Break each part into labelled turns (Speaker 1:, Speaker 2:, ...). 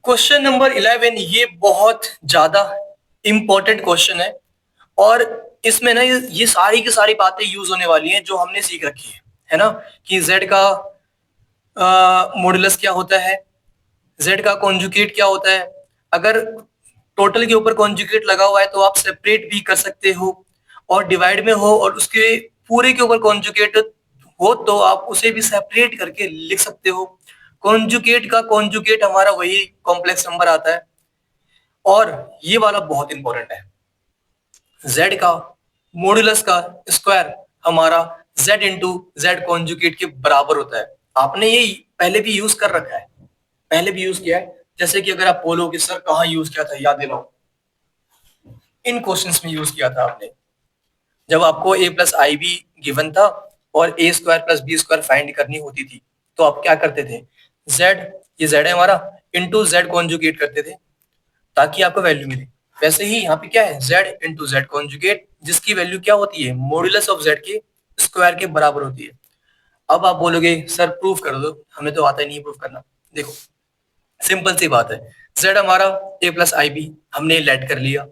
Speaker 1: Question number 11 ये बहुत ज्यादा इंपॉर्टेंट क्वेश्चन है। और इसमें ना ये सारी की सारी बातें यूज होने वाली हैं जो हमने सीख रखी है ना। कि z का मॉडुलस क्या होता है, z का कॉन्जुगेट क्या होता है। अगर टोटल के ऊपर कॉन्जुगेट लगा हुआ है तो आप सेपरेट भी कर सकते हो, और डिवाइड में हो और उसके पूरे के ऊपर कॉन्जुगेट हो तो आप उसे भी सेपरेट करके लिख सकते हो। कॉन्जुगेट का कॉन्जुगेट हमारा वही कॉम्प्लेक्स नंबर आता है। और ये वाला बहुत इंपॉर्टेंट है, z का मॉडुलस का स्क्वायर हमारा z इंटू जेड कॉन्जुगेट के बराबर होता है। आपने ये पहले भी यूज कर रखा है, पहले भी यूज किया है। जैसे कि अगर आप बोलो कि सर कहाँ यूज किया था, याद दिलाओ। इन क्वेश्चंस में यूज किया था आपने, जब आपको a plus i b given था और a square plus b square find करनी होती थी। तो आप क्या करते थे, z, ये z है हमारा, इंटू जेड कॉन्जुगेट करते थे ताकि आपको वैल्यू मिले। वैसे ही यहाँ पे क्या है, z इंटू जेड कॉन्जुगेट, जिसकी वैल्यू क्या होती है, मॉड्यूलस ऑफ z के स्क्वायर के बराबर होती है। अब आप बोलोगे सर प्रूफ कर दो, हमें तो आता ही नहीं प्रूफ करना। देखो सिंपल सी बात है, z हमारा a प्लस आई बी हमने लेट कर लिया,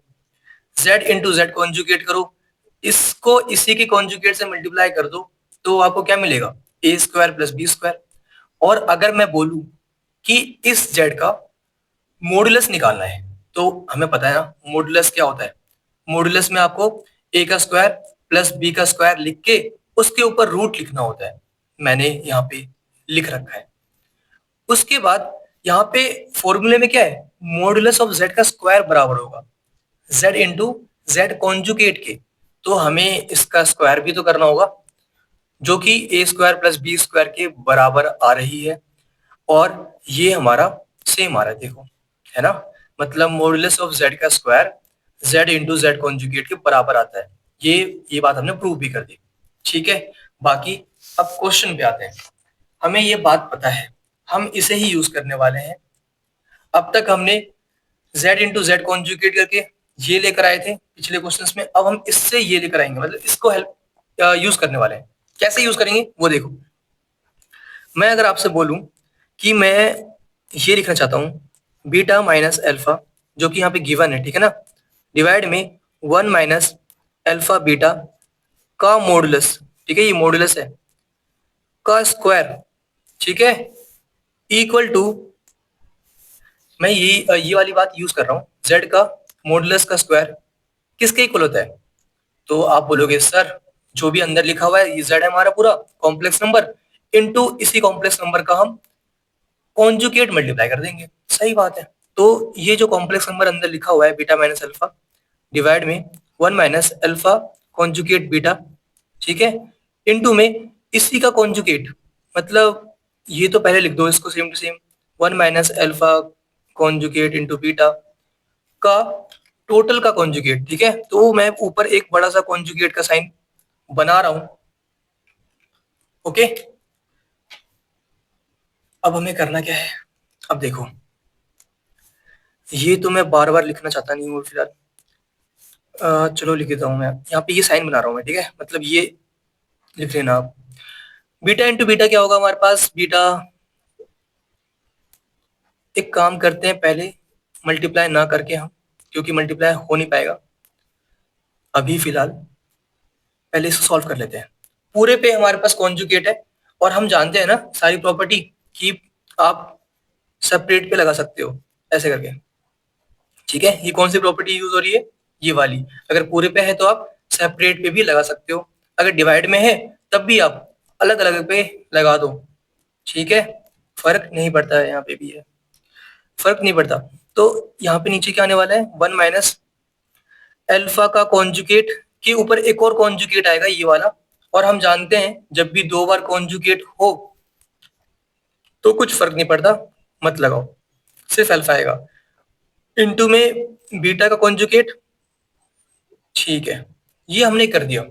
Speaker 1: z इंटू जेड कॉन्जुगेट करो, इसको इसी के कॉन्जुगेट से मल्टीप्लाई कर दो तो आपको क्या मिलेगा, ए स्क्वायर प्लस बी स्क्वायर। और अगर मैं बोलूं कि इस z का मॉडुलस निकालना है तो हमें पता है ना मॉडुलस क्या होता है। मॉडुलस में आपको ए का स्क्वायर प्लस बी का स्क्वायर लिख के उसके ऊपर रूट लिखना होता है। मैंने यहाँ पे लिख रखा है। उसके बाद यहाँ पे फॉर्मूले में क्या है, मॉडुलस ऑफ जेड का स्क्वायर बराबर होगा जेड इंटू जेड कॉन्जुगेट के। तो हमें इसका स्क्वायर भी तो करना होगा, जो कि ए स्क्वायर प्लस बी स्क्वायर के बराबर आ रही है। और ये हमारा सेम आ रहा है, देखो, है ना। मतलब मॉडुलस ऑफ जेड का square Z into Z conjugate के बराबर आता है। ये बात हमने प्रूव भी कर दी, ठीक है। बाकी अब क्वेश्चन पे आते हैं। हमें ये बात पता है, हम इसे ही यूज करने वाले हैं। अब तक हमने जेड इंटू जेड कॉन्जुगेट करके ये लेकर आए थे पिछले क्वेश्चंस में, अब हम इससे ये लेकर आएंगे, मतलब इसको हेल्प यूज करने वाले हैं। कैसे यूज करेंगे वो देखो। मैं अगर आपसे बोलूं कि मैं ये लिखना चाहता हूँ बीटा माइनस अल्फा, जो कि यहाँ पे गिवन है, ठीक है ना, डिवाइड में 1 माइनस अल्फा बीटा का मॉडुलस, ठीक है, ये मॉडुलस है, का स्क्वायर, ठीक है, इक्वल टू, मैं ये वाली बात यूज कर रहा हूँ, जेड का मॉडुलस का स्क्वायर किसके इक्वल होता है। तो आप बोलोगे सर जो भी अंदर लिखा हुआ है ये जेड है हमारा पूरा कॉम्प्लेक्स नंबर, इनटू इसी कॉम्प्लेक्स नंबर का हम कॉन्जुगेट मल्टीप्लाई कर देंगे। सही बात है। तो ये जो कॉम्प्लेक्स नंबर अंदर लिखा हुआ है बीटा माइनस अल्फा डिवाइड में 1 माइनस अल्फा कॉन्जुगेट बीटा, ठीक है, इनटू में इसी का कॉन्जुगेट, मतलब ये तो पहले लिख दो इसको same to same, 1 minus alpha conjugate into beta का टोटल का कॉन्जुगेट, ठीक है। तो मैं ऊपर एक बड़ा सा कॉन्जुगेट का साइन बना रहा हूं, ओके। अब हमें करना क्या है, अब देखो, ये तो मैं बार बार लिखना चाहता नहीं हूँ फिलहाल। चलो लिख देता हूँ मैं, यहाँ पे ये साइन बना रहा हूँ मैं, ठीक है, मतलब ये लिख लेना आप। बीटा इंटू बीटा क्या होगा हमारे पास, बीटा, एक काम करते हैं पहले मल्टीप्लाई ना करके हम, क्योंकि मल्टीप्लाई हो नहीं पाएगा अभी फिलहाल, पहले इसको सॉल्व कर लेते हैं। पूरे पे हमारे पास कॉन्जुगेट है और हम जानते हैं ना सारी प्रॉपर्टी कि आप सेपरेट पे लगा सकते हो ऐसे करके, ठीक है। ये कौन सी प्रॉपर्टी यूज हो रही है, ये वाली। अगर पूरे पे है तो आप सेपरेट पे भी लगा सकते हो, अगर डिवाइड में है तब भी आप अलग अलग पे लगा दो, ठीक है, फर्क नहीं पड़ता है, यहाँ पे भी है, फर्क नहीं पड़ता। तो यहाँ पे नीचे क्या आने वाला है, 1 माइनस अल्फा का कॉन्जुगेट के ऊपर एक और कॉन्जुगेट आएगा ये वाला। और हम जानते हैं जब भी दो बार कॉन्जुगेट हो तो कुछ फर्क नहीं पड़ता, मत लगाओ, सिर्फ अल्फा आएगा, इनटू में बीटा का कॉन्जुगेट, ठीक है। ये हमने कर दिया।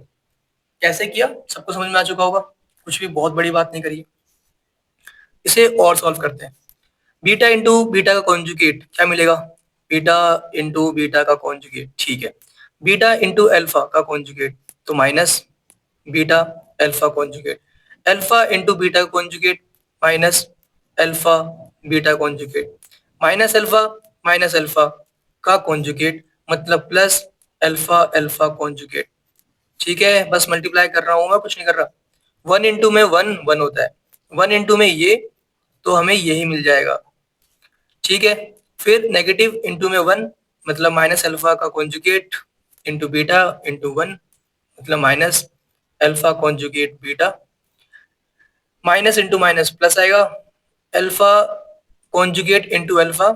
Speaker 1: कैसे किया सबको समझ में आ चुका होगा, कुछ भी बहुत बड़ी बात नहीं करी। इसे और सॉल्व करते हैं। बीटा इंटू बीटा का कॉन्जुगेट क्या मिलेगा, बीटा इंटू बीटा का कॉन्जुगेट, ठीक है, बीटा इंटू अल्फा का कॉन्जुगेट तो minus beta alpha conjugate, alpha into beta का conjugate minus alpha beta conjugate. Minus alpha का कॉन्जुगेट मतलब प्लस अल्फा अल्फा कॉन्जुगेट। ठीक है, बस मल्टीप्लाई कर रहा हूं मैं, कुछ नहीं कर रहा। 1 इंटू में 1 1 होता है, 1 इंटू में ये, तो हमें यही मिल जाएगा। ठीक है, फिर नेगेटिव इंटू में 1 मतलब माइनस अल्फा का कॉन्जुगेट इंटू बीटा इंटू 1 मतलब minus alpha conjugate beta. Minus into minus plus आएगा, अल्फा कॉन्जुगेट इंटू अल्फा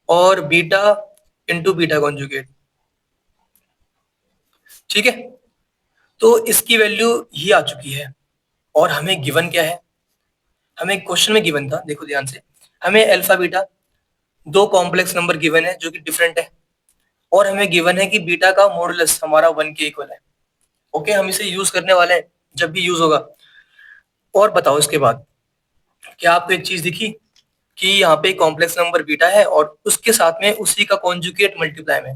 Speaker 1: और बीटा इंटू बीटा कॉन्जुगेट। ठीक है, तो इसकी वैल्यू ये आ चुकी है। और हमें गिवन क्या है, हमें क्वेश्चन में गिवन था, देखो ध्यान से, हमें अल्फा बीटा दो कॉम्प्लेक्स नंबर गिवन है जो कि डिफरेंट है, और हमें गिवन है कि बीटा का मॉडुलस हमारा 1 के इक्वल है। ओके, हम इसे यूज करने वाले हैं जब भी यूज होगा। और बताओ इसके बाद, क्या आपको एक चीज दिखी कि यहाँ पे कॉम्प्लेक्स नंबर बीटा है और उसके साथ में उसी का कॉन्जुगेट मल्टीप्लाई में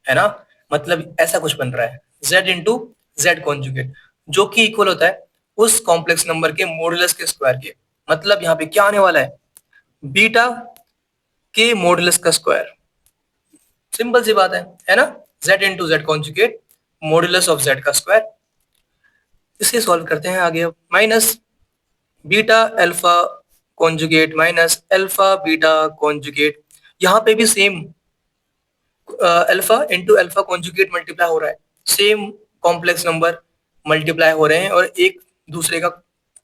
Speaker 1: है ना, मतलब ऐसा कुछ बन रहा है z इंटू जेड कॉन्जुगेट, जो कि इक्वल होता है उस कॉम्प्लेक्स नंबर के मॉडुलस के स्क्वायर के। मतलब यहाँ पे क्या आने वाला है, बीटा के मॉडुलस का स्क्वायर। सिंपल सी बात है ना, z into Z conjugate modulus of z का स्क्वायर। इसे सॉल्व करते हैं आगे। अब minus beta alpha conjugate minus alpha beta conjugate, यहाँ पे भी same alpha into alpha conjugate multiply हो रहा है, सेम कॉम्प्लेक्स नंबर मल्टीप्लाई हो रहे हैं और एक दूसरे का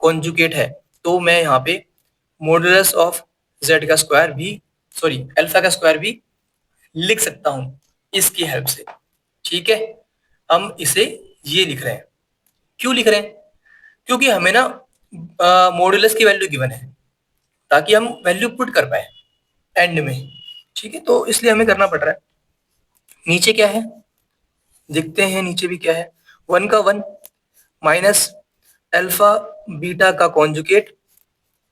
Speaker 1: कॉन्जुगेट है। तो मैं यहाँ पे मॉडुलस ऑफ जेड का स्क्वायर भी, सॉरी अल्फा का स्क्वायर भी लिख सकता हूँ इसकी हेल्प से। ठीक है, हम इसे ये लिख रहे हैं। क्यों लिख रहे हैं, क्योंकि हमें ना मॉडुलस की वैल्यू गिवन है ताकि हम वैल्यू पुट कर पाए एंड में। ठीक है, तो इसलिए हमें करना पड़ रहा है। नीचे क्या है देखते हैं, नीचे भी क्या है, 1 का 1 माइनस अल्फा बीटा का conjugate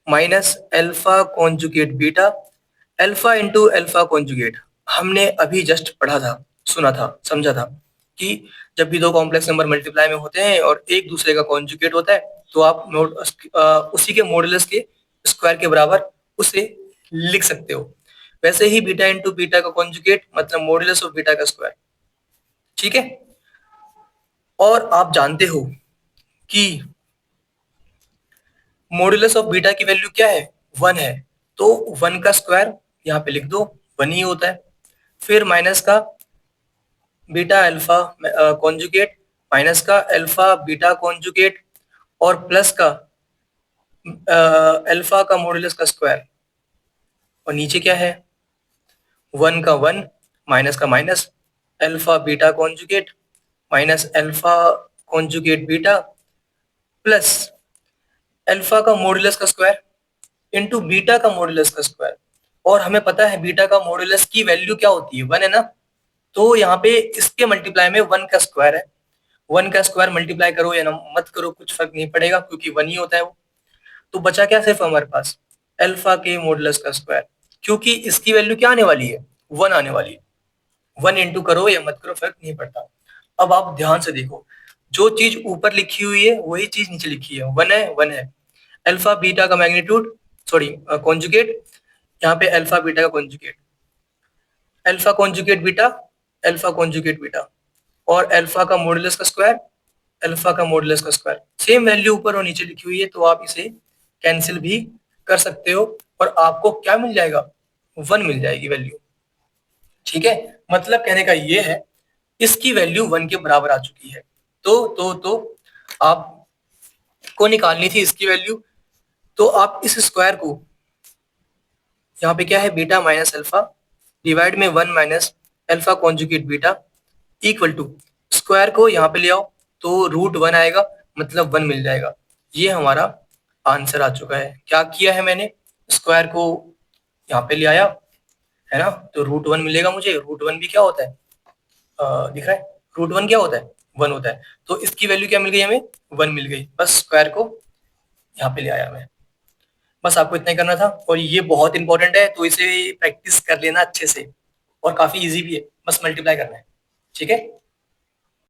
Speaker 1: minus alpha conjugate beta, alpha into alpha conjugate. हमने अभी जस्ट पढ़ा था, सुना था, समझा था कि जब भी दो कॉम्प्लेक्स नंबर मल्टीप्लाई में होते हैं और एक दूसरे का कॉन्जुगेट होता है तो आप उसी के मॉडुलस के स्क्वायर के बराबर उसे लिख सकते हो। वैसे ही बीटा इंटू बीटा का कॉन्जुगेट मतलब मॉडुलस ऑफ बीटा का स्क्वायर। ठीक है, और आप जानते हो कि मॉडुलस ऑफ बीटा की वैल्यू क्या है, 1 है, तो 1 का स्क्वायर यहाँ पे लिख दो, 1 ही होता है। फिर माइनस का बीटा अल्फा कॉन्जुगेट माइनस का अल्फा बीटा कॉन्जुगेट और प्लस का अल्फा का मॉडुलस का स्क्वायर। और नीचे क्या है, 1 का 1 माइनस का minus alpha beta conjugate minus alpha conjugate beta plus alpha का मॉडुलस का स्क्वायर इंटू बीटा का मॉडुलस का स्क्वायर। और हमें पता है बीटा का मॉडुलस की वैल्यू क्या होती है, 1 है ना, तो यहाँ पे इसके मल्टीप्लाई में 1 का स्क्वायर है। 1 का स्क्वायर मल्टीप्लाई करो या ना मत करो कुछ फर्क नहीं पड़ेगा क्योंकि 1 ही होता है वो। तो बचा क्या सिर्फ हमारे पास, अल्फा के मॉडुलस का स्क्वायर, क्योंकि इसकी वैल्यू क्या आने वाली है, 1 आने वाली है। 1 इंटू करो या मत करो फर्क नहीं पड़ता। अब आप ध्यान से देखो, जो चीज ऊपर लिखी हुई है वही चीज नीचे लिखी है, 1 है 1 है। अल्फा बीटा का मैग्नीट्यूड, सॉरी कॉन्जुगेट, यहाँ पे अल्फा बीटा का conjugate, alpha conjugate beta, alpha conjugate beta और अल्फा का मॉडुलस का स्क्वायर, अल्फा का मॉडुलस का स्क्वायर। सेम वैल्यू ऊपर और नीचे लिखी हुई है तो आप इसे कैंसिल भी कर सकते हो और आपको क्या मिल जाएगा, 1 मिल जाएगी वैल्यू। ठीक है, मतलब कहने का ये है इसकी वैल्यू 1 के बराबर आ चुकी है। तो आपको निकालनी थी इसकी वैल्यू, तो आप इस स्क्वायर को, यहाँ पे क्या है बीटा माइनस अल्फा डिवाइड में 1 minus alpha conjugate beta equal to square को यहाँ पे ले आओ तो रूट 1 आएगा मतलब 1 मिल जाएगा। ये हमारा आंसर आ चुका है। क्या किया है मैंने, स्क्वायर को यहाँ पे ले आया है ना, तो रूट 1 मिलेगा मुझे। रूट 1 भी क्या होता है, दिख रहा है, रूट 1 क्या होता है, 1 होता है। तो इसकी वैल्यू क्या मिल गई हमें, 1 मिल गई। बस स्क्वायर को यहाँ पे ले आया मैं। बस आपको इतना ही करना था और ये बहुत इंपॉर्टेंट है तो इसे प्रैक्टिस कर लेना अच्छे से और काफी इजी भी है, बस मल्टीप्लाई करना है। ठीक है।